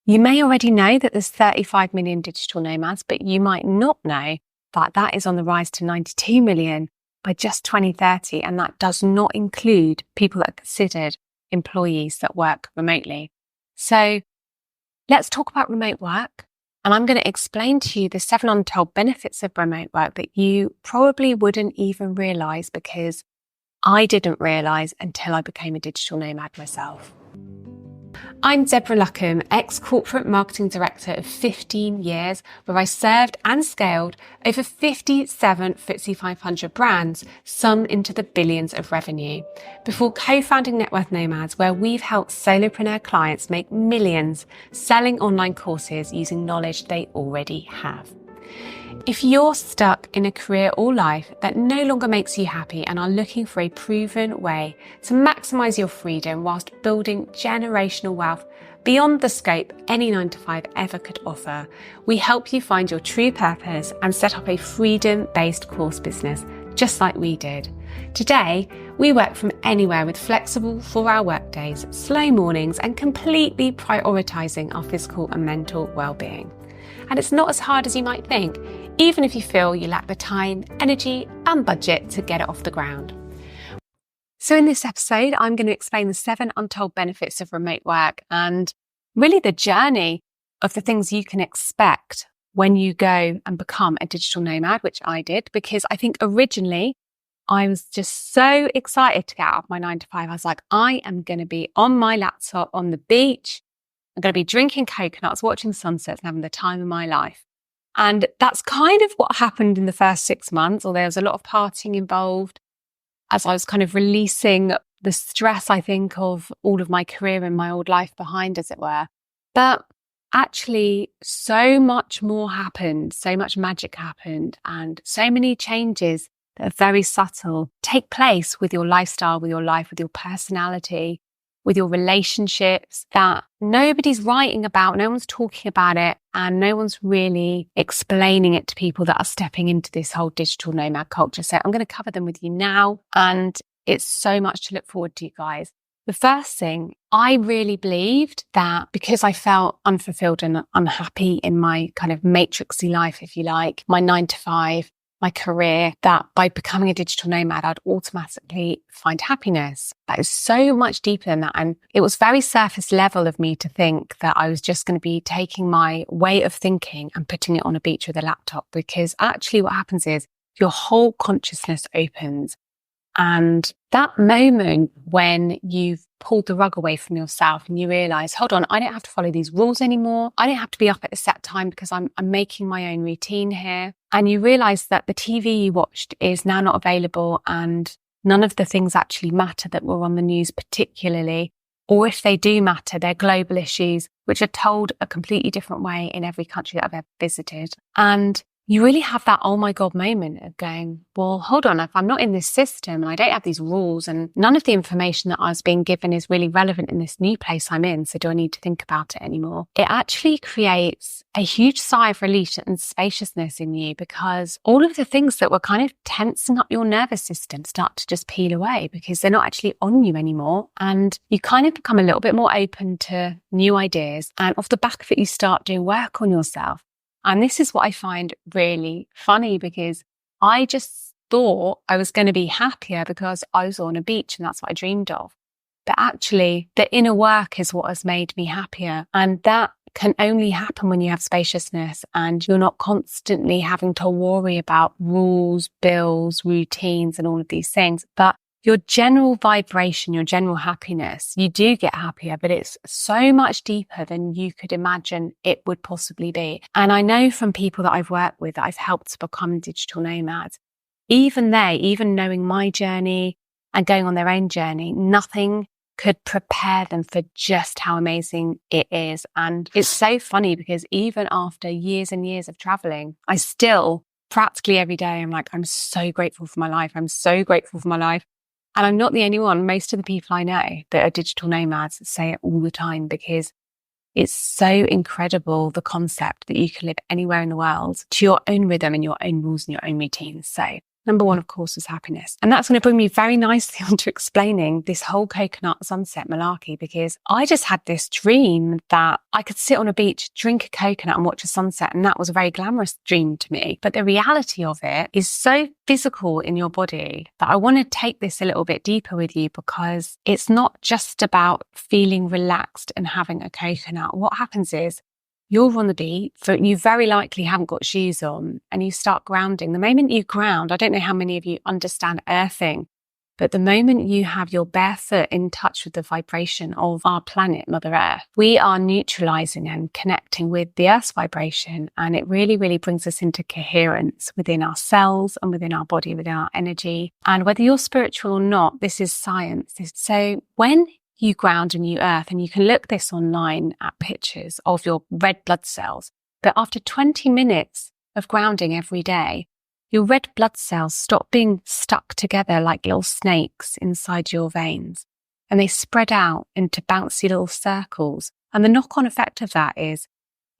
You may already know that there's 35 million digital nomads, but you might not know that that is on the rise to 92 million by just 2030. And that does not include people that are considered employees that work remotely. So let's talk about remote work. And I'm going to explain to you the 7 untold benefits of remote work that you probably wouldn't even realize, because I didn't realize until I became a digital nomad myself. I'm Deborah Luckham, ex-corporate marketing director of 15 years, where I served and scaled over 57 FTSE 500 brands, some into the billions of revenue, before co-founding Networth Nomads, where we've helped solopreneur clients make millions selling online courses using knowledge they already have. If you're stuck in a career or life that no longer makes you happy and are looking for a proven way to maximize your freedom whilst building generational wealth beyond the scope any 9-to-5 ever could offer, we help you find your true purpose and set up a freedom-based course business, just like we did. Today, we work from anywhere with flexible 4-hour workdays, slow mornings, and completely prioritizing our physical and mental well-being. And it's not as hard as you might think, even if you feel you lack the time, energy, and budget to get it off the ground. So in this episode, I'm going to explain the 7 untold benefits of remote work and really the journey of the things you can expect when you go and become a digital nomad, which I did, because I think originally I was just so excited to get out of my 9-to-5. I was like, I am going to be on my laptop on the beach. I'm going to be drinking coconuts, watching sunsets, and having the time of my life. And that's kind of what happened in the first 6 months, although there was a lot of partying involved as I was kind of releasing the stress, I think, of all of my career and my old life behind, as it were. But actually, so much more happened, so much magic happened, and so many changes that are very subtle take place with your lifestyle, with your life, with your personality, with your relationships that nobody's writing about, no one's talking about it, and no one's really explaining it to people that are stepping into this whole digital nomad culture. So I'm going to cover them with you now, and it's so much to look forward to, you guys. The first thing, I really believed that because I felt unfulfilled and unhappy in my kind of matrixy life, if you like, my 9-to-5, my career, that by becoming a digital nomad, I'd automatically find happiness. That is so much deeper than that. And it was very surface level of me to think that I was just going to be taking my way of thinking and putting it on a beach with a laptop, because actually what happens is your whole consciousness opens. And that moment when you've pulled the rug away from yourself and you realize, hold on, I don't have to follow these rules anymore. I don't have to be up at a set time because I'm making my own routine here. And you realize that the TV you watched is now not available and none of the things actually matter that were on the news particularly. Or if they do matter, they're global issues, which are told a completely different way in every country that I've ever visited. And you really have that, oh my God, moment of going, well, hold on, if I'm not in this system and I don't have these rules and none of the information that I was being given is really relevant in this new place I'm in, so do I need to think about it anymore? It actually creates a huge sigh of relief and spaciousness in you, because all of the things that were kind of tensing up your nervous system start to just peel away because they're not actually on you anymore. And you kind of become a little bit more open to new ideas. And off the back of it, you start doing work on yourself. And this is what I find really funny, because I just thought I was going to be happier because I was on a beach and that's what I dreamed of. But actually, the inner work is what has made me happier. And that can only happen when you have spaciousness and you're not constantly having to worry about rules, bills, routines, and all of these things. But your general vibration, your general happiness, you do get happier, but it's so much deeper than you could imagine it would possibly be. And I know from people that I've worked with, that I've helped to become digital nomads, even knowing my journey and going on their own journey, nothing could prepare them for just how amazing it is. And it's so funny because even after years and years of traveling, I still practically every day, I'm like, I'm so grateful for my life. I'm so grateful for my life. And I'm not the only one. Most of the people I know that are digital nomads say it all the time, because it's so incredible, the concept that you can live anywhere in the world to your own rhythm and your own rules and your own routines. So Number one, of course, was happiness. And that's going to bring me very nicely onto explaining this whole coconut sunset malarkey, because I just had this dream that I could sit on a beach, drink a coconut and watch a sunset. And that was a very glamorous dream to me. But the reality of it is so physical in your body that I want to take this a little bit deeper with you, because it's not just about feeling relaxed and having a coconut. What happens is, you're on the beach, but you very likely haven't got shoes on, and you start grounding. The moment you ground, I don't know how many of you understand earthing, but the moment you have your bare foot in touch with the vibration of our planet, Mother Earth, we are neutralizing and connecting with the Earth's vibration. And it really, really brings us into coherence within our cells and within our body, within our energy. And whether you're spiritual or not, this is science. So when you ground and you earth, and you can look this online at pictures of your red blood cells, but after 20 minutes of grounding every day, your red blood cells stop being stuck together like little snakes inside your veins, and they spread out into bouncy little circles. And the knock-on effect of that is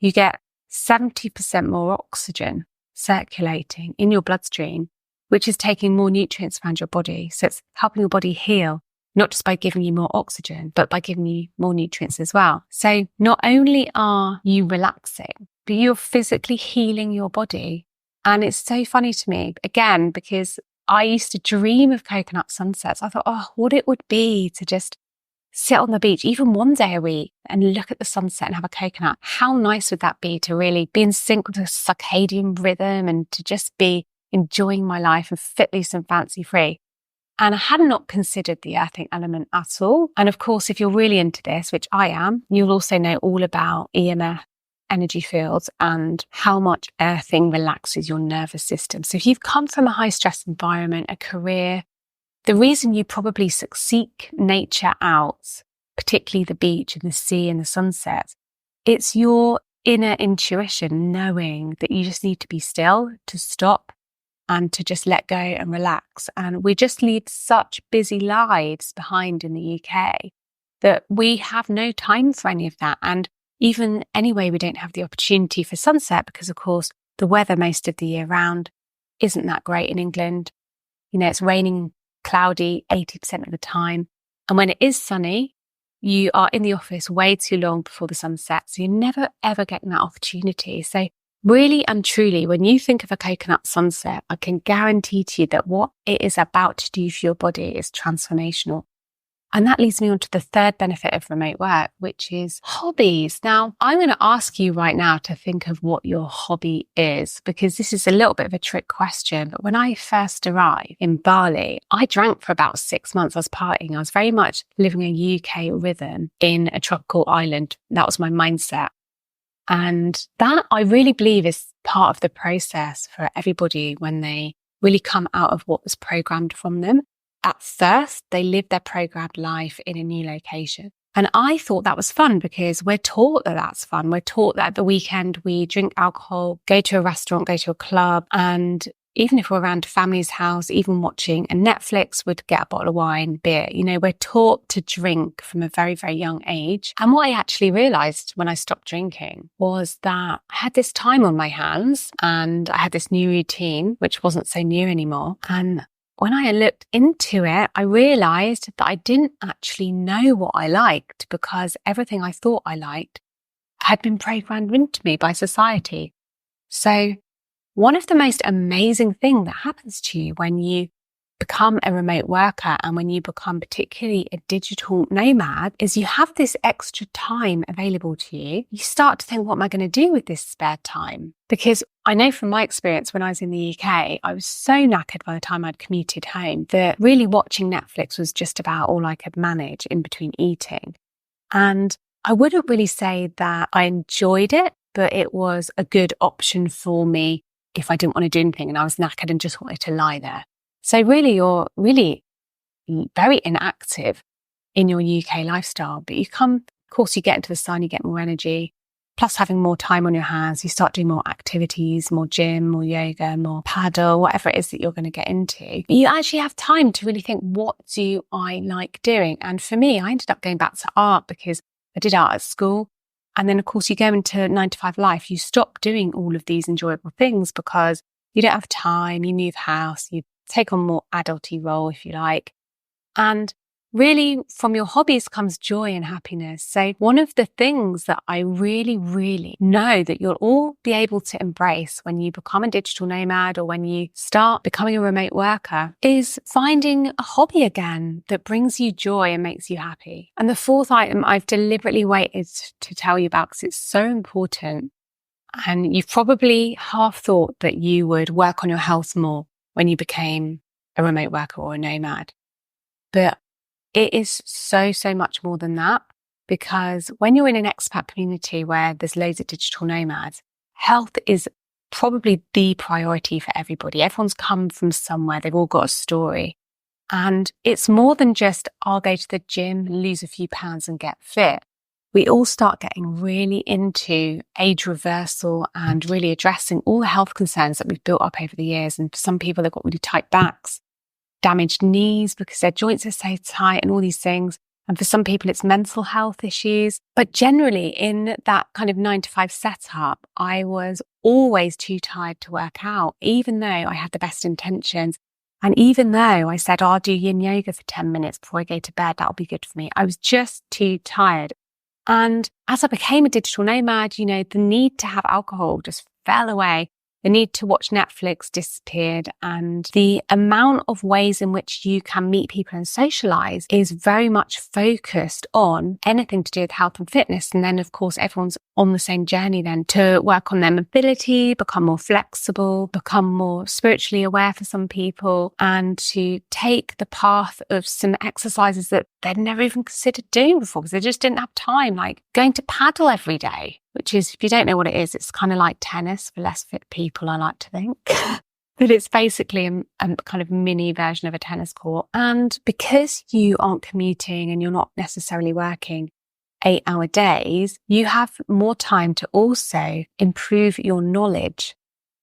you get 70% more oxygen circulating in your bloodstream, which is taking more nutrients around your body. So it's helping your body heal, not just by giving you more oxygen, but by giving you more nutrients as well. So not only are you relaxing, but you're physically healing your body. And it's so funny to me, again, because I used to dream of coconut sunsets. I thought, oh, what it would be to just sit on the beach, even one day a week, and look at the sunset and have a coconut. How nice would that be to really be in sync with the circadian rhythm and to just be enjoying my life and fit loose and fancy free. And I had not considered the earthing element at all. And of course, if you're really into this, which I am, you'll also know all about EMF, energy fields, and how much earthing relaxes your nervous system. So if you've come from a high stress environment, a career, the reason you probably seek nature out, particularly the beach and the sea and the sunset, it's your inner intuition knowing that you just need to be still, to stop, and to just let go and relax. And we just lead such busy lives behind in the UK that we have no time for any of that. And even anyway, we don't have the opportunity for sunset because, of course, the weather most of the year round isn't that great in England. You know, it's raining, cloudy 80% of the time. And when it is sunny, you are in the office way too long before the sun sets. So you're never, ever getting that opportunity. So really and truly, when you think of a coconut sunset, I can guarantee to you that what it is about to do for your body is transformational. And that leads me on to the third benefit of remote work, which is hobbies. Now, I'm going to ask you right now to think of what your hobby is, because this is a little bit of a trick question. But when I first arrived in Bali, I drank for about 6 months. I was partying. I was very much living a UK rhythm in a tropical island. That was my mindset. And that, I really believe, is part of the process for everybody when they really come out of what was programmed from them. At first, they live their programmed life in a new location. And I thought that was fun because we're taught that that's fun. We're taught that at the weekend we drink alcohol, go to a restaurant, go to a club, and even if we're around a family's house, even watching a Netflix, would get a bottle of wine, beer. You know, we're taught to drink from a very, very young age. And what I actually realized when I stopped drinking was that I had this time on my hands and I had this new routine, which wasn't so new anymore. And when I looked into it, I realized that I didn't actually know what I liked because everything I thought I liked had been programmed into me by society. So one of the most amazing things that happens to you when you become a remote worker and when you become particularly a digital nomad is you have this extra time available to you. You start to think, what am I going to do with this spare time? Because I know from my experience when I was in the UK, I was so knackered by the time I'd commuted home that really watching Netflix was just about all I could manage in between eating. And I wouldn't really say that I enjoyed it, but it was a good option for me if I didn't want to do anything and I was knackered and just wanted to lie there. So really, you're really very inactive in your UK lifestyle, but you come, of course, you get into the sun, you get more energy, plus having more time on your hands, you start doing more activities, more gym, more yoga, more paddle, whatever it is that you're going to get into. But you actually have time to really think, what do I like doing? And for me, I ended up going back to art because I did art at school. And then, of course, you go into 9-to-5 life, you stop doing all of these enjoyable things because you don't have time, you move house, you take on more adulty role, if you like. And really, from your hobbies comes joy and happiness. So one of the things that I really, really know that you'll all be able to embrace when you become a digital nomad or when you start becoming a remote worker is finding a hobby again that brings you joy and makes you happy. And the fourth item I've deliberately waited to tell you about because it's so important. And you've probably half thought that you would work on your health more when you became a remote worker or a nomad. But it is so, so much more than that, because when you're in an expat community where there's loads of digital nomads, health is probably the priority for everybody. Everyone's come from somewhere. They've all got a story. And it's more than just, I'll go to the gym, lose a few pounds and get fit. We all start getting really into age reversal and really addressing all the health concerns that we've built up over the years. And for some people, they've got really tight backs, damaged knees because their joints are so tight and all these things. And for some people, it's mental health issues. But generally in that kind of 9 to 5 setup, I was always too tired to work out, even though I had the best intentions. And even though I said, I'll do yin yoga for 10 minutes before I go to bed, that'll be good for me. I was just too tired. And as I became a digital nomad, the need to have alcohol just fell away. The need to watch Netflix disappeared, and the amount of ways in which you can meet people and socialize is very much focused on anything to do with health and fitness. And then, of course, everyone's on the same journey then to work on their mobility, become more flexible, become more spiritually aware for some people, and to take the path of some exercises that they'd never even considered doing before because they just didn't have time, like going to paddle every day, which is, if you don't know what it is, it's kind of like tennis for less fit people, I like to think. But it's basically a kind of mini version of a tennis court. And because you aren't commuting and you're not necessarily working 8-hour days, you have more time to also improve your knowledge.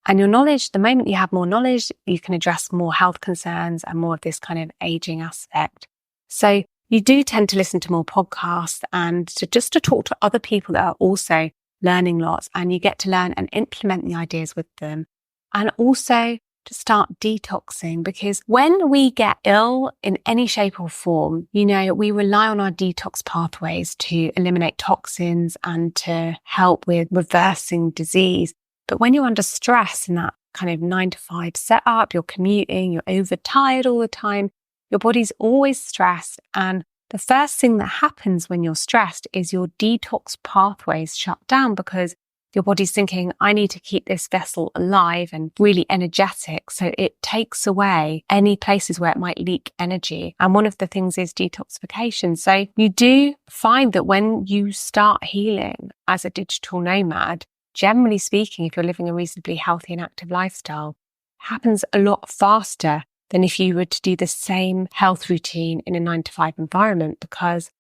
And your knowledge, the moment you have more knowledge, you can address more health concerns and more of this kind of aging aspect. So you do tend to listen to more podcasts and to talk to other people that are also learning lots, and you get to learn and implement the ideas with them. And also to start detoxing, because when we get ill in any shape or form, we rely on our detox pathways to eliminate toxins and to help with reversing disease. But when you're under stress in that kind of 9 to 5 setup, you're commuting, you're overtired all the time, your body's always stressed. And the first thing that happens when you're stressed is your detox pathways shut down because your body's thinking, I need to keep this vessel alive and really energetic. So it takes away any places where it might leak energy. And one of the things is detoxification. So you do find that when you start healing as a digital nomad, generally speaking, if you're living a reasonably healthy and active lifestyle, it happens a lot faster than if you were to do the same health routine in a 9 to 5 environment, because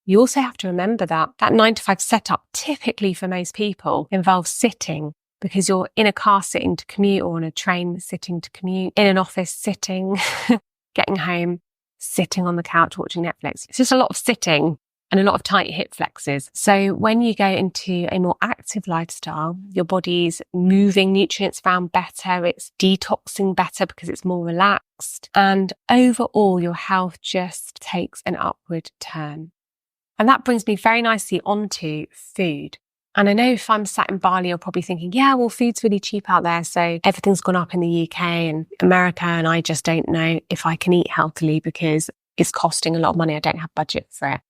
you also have to remember that 9 to 5 setup typically for most people involves sitting, because you're in a car sitting to commute, or on a train sitting to commute, in an office sitting, getting home, sitting on the couch watching Netflix. It's just a lot of sitting and a lot of tight hip flexes. So when you go into a more active lifestyle, your body's moving nutrients around better, it's detoxing better because it's more relaxed, and overall your health just takes an upward turn. And that brings me very nicely onto food. And I know if I'm sat in Bali, you're probably thinking, yeah, well, food's really cheap out there, so everything's gone up in the UK and America, and I just don't know if I can eat healthily because it's costing a lot of money. I don't have budget for it.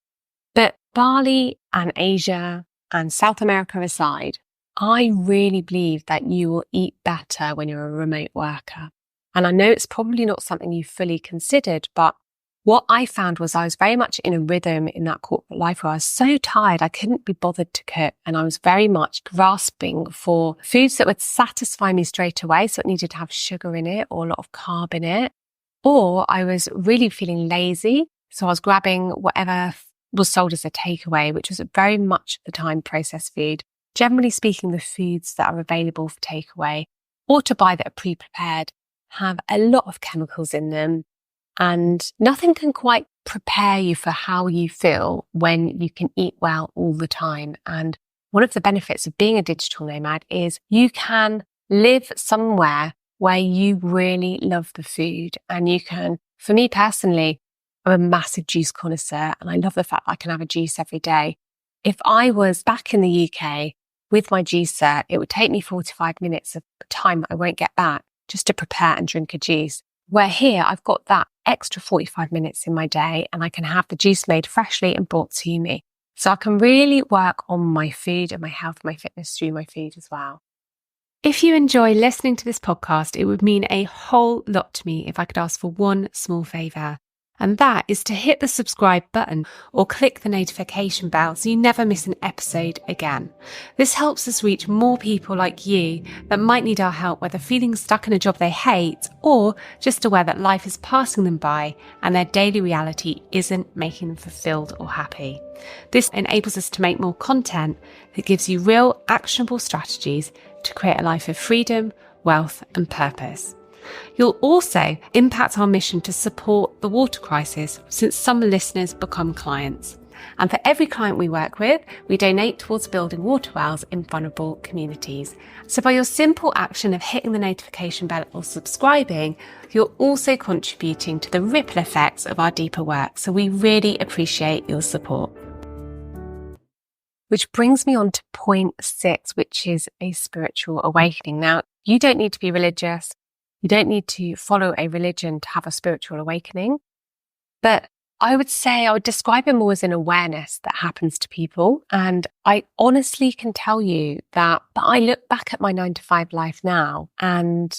But Bali and Asia and South America aside, I really believe that you will eat better when you're a remote worker. And I know it's probably not something you fully considered, but what I found was I was very much in a rhythm in that corporate life where I was so tired, I couldn't be bothered to cook. And I was very much grasping for foods that would satisfy me straight away. So it needed to have sugar in it or a lot of carb in it. Or I was really feeling lazy. So I was grabbing whatever was sold as a takeaway, which was very much at the time processed food. Generally speaking, the foods that are available for takeaway or to buy that are pre-prepared have a lot of chemicals in them. And nothing can quite prepare you for how you feel when you can eat well all the time. And one of the benefits of being a digital nomad is you can live somewhere where you really love the food and you can, for me personally, I'm a massive juice connoisseur and I love the fact that I can have a juice every day. If I was back in the UK with my juicer, it would take me 45 minutes of time that I won't get back just to prepare and drink a juice. Where here, I've got that extra 45 minutes in my day and I can have the juice made freshly and brought to me. So I can really work on my food and my health, my fitness through my food as well. If you enjoy listening to this podcast, it would mean a whole lot to me if I could ask for one small favour. And that is to hit the subscribe button or click the notification bell so you never miss an episode again. This helps us reach more people like you that might need our help, whether feeling stuck in a job they hate or just aware that life is passing them by and their daily reality isn't making them fulfilled or happy. This enables us to make more content that gives you real actionable strategies to create a life of freedom, wealth and purpose. You'll also impact our mission to support the water crisis, since some listeners become clients. And for every client we work with, we donate towards building water wells in vulnerable communities. So by your simple action of hitting the notification bell or subscribing, you're also contributing to the ripple effects of our deeper work. So we really appreciate your support. Which brings me on to point 6, which is a spiritual awakening. Now, you don't need to be religious. You don't need to follow a religion to have a spiritual awakening. But I would describe it more as an awareness that happens to people. And I honestly can tell you that I look back at my 9-to-5 life now and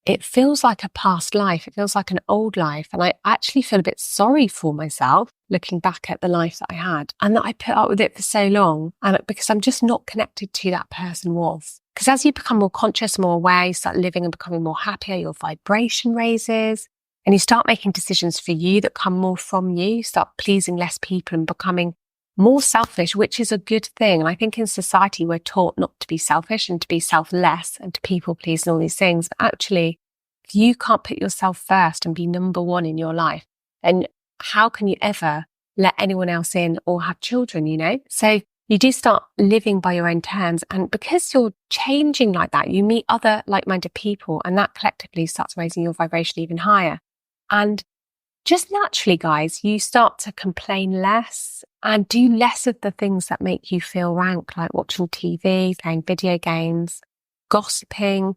it feels like a past life. It feels like an old life. And I actually feel a bit sorry for myself looking back at the life that I had and that I put up with it for so long. And because I'm just not connected to that person was. Because as you become more conscious, more aware, you start living and becoming more happier, your vibration raises and you start making decisions for you that come more from you. You start pleasing less people and becoming more selfish, which is a good thing. And I think in society, we're taught not to be selfish and to be selfless and to people please and all these things. But actually, if you can't put yourself first and be number one in your life, then how can you ever let anyone else in or have children, you know? So you do start living by your own terms. And because you're changing like that, you meet other like-minded people and that collectively starts raising your vibration even higher. And just naturally, guys, you start to complain less and do less of the things that make you feel rank, like watching TV, playing video games, gossiping.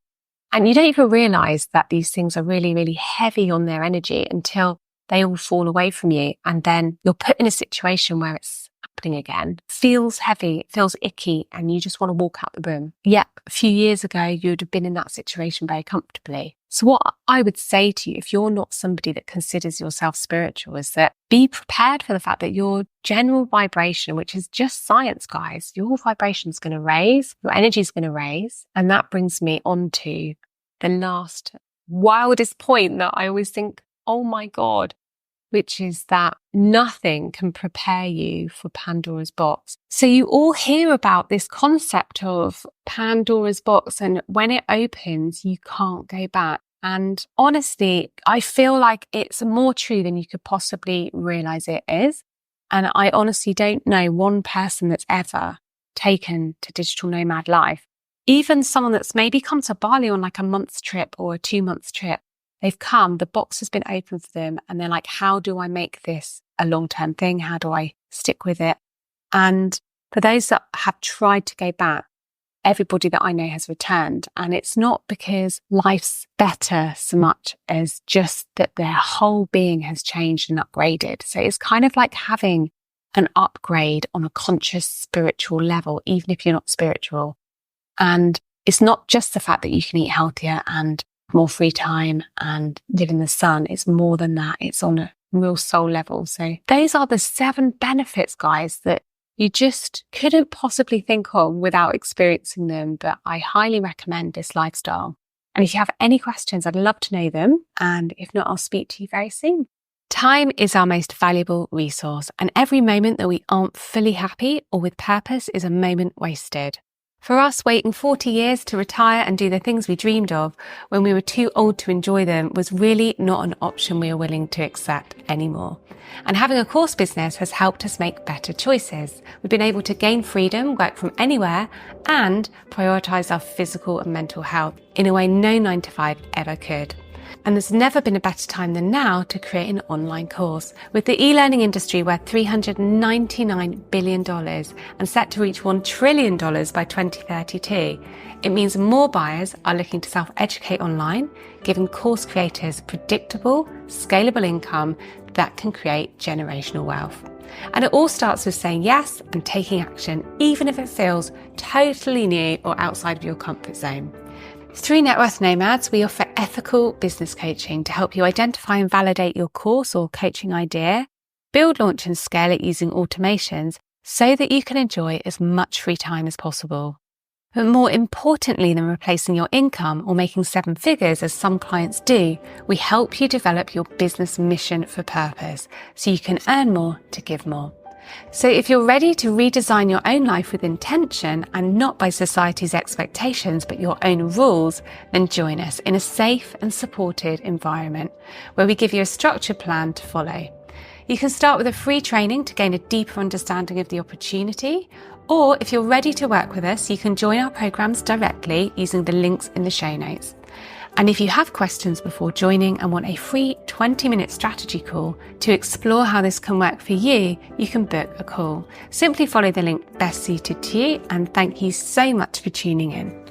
And you don't even realize that these things are really, really heavy on their energy until they all fall away from you. And then you're put in a situation where it's happening again. It feels heavy, it feels icky, and you just want to walk out the room. Yep, a few years ago, you'd have been in that situation very comfortably. So what I would say to you, if you're not somebody that considers yourself spiritual, is that be prepared for the fact that your general vibration, which is just science, guys, your vibration is going to raise, your energy is going to raise. And that brings me on to the last wildest point that I always think, oh my God, which is that nothing can prepare you for Pandora's box. So you all hear about this concept of Pandora's box, and when it opens, you can't go back. And honestly, I feel like it's more true than you could possibly realize it is. And I honestly don't know one person that's ever taken to digital nomad life. Even someone that's maybe come to Bali on like a month's trip or a 2-month trip. They've come, the box has been open for them, and they're like, how do I make this a long-term thing? How do I stick with it? And for those that have tried to go back, everybody that I know has returned. And it's not because life's better so much as just that their whole being has changed and upgraded. So it's kind of like having an upgrade on a conscious spiritual level, even if you're not spiritual. And it's not just the fact that you can eat healthier and more free time and live in the sun. It's more than that. It's on a real soul level. So those are the 7 benefits, guys, that you just couldn't possibly think of without experiencing them. But I highly recommend this lifestyle. And if you have any questions, I'd love to know them. And if not, I'll speak to you very soon. Time is our most valuable resource, and every moment that we aren't fully happy or with purpose is a moment wasted. For us, waiting 40 years to retire and do the things we dreamed of when we were too old to enjoy them was really not an option we were willing to accept anymore. And having a course business has helped us make better choices. We've been able to gain freedom, work from anywhere, and prioritise our physical and mental health in a way no 9-to-5 ever could. And there's never been a better time than now to create an online course. With the e-learning industry worth $399 billion and set to reach $1 trillion by 2032, it means more buyers are looking to self-educate online, giving course creators predictable, scalable income that can create generational wealth. And it all starts with saying yes and taking action, even if it feels totally new or outside of your comfort zone. Through Networth Nomads, we offer ethical business coaching to help you identify and validate your course or coaching idea, build, launch and scale it using automations so that you can enjoy as much free time as possible. But more importantly than replacing your income or making 7 figures as some clients do, we help you develop your business mission for purpose so you can earn more to give more. So if you're ready to redesign your own life with intention and not by society's expectations but your own rules, then join us in a safe and supported environment where we give you a structured plan to follow. You can start with a free training to gain a deeper understanding of the opportunity, or if you're ready to work with us, you can join our programs directly using the links in the show notes. And if you have questions before joining and want a free 20-minute strategy call to explore how this can work for you, you can book a call. Simply follow the link best suited to you, and thank you so much for tuning in.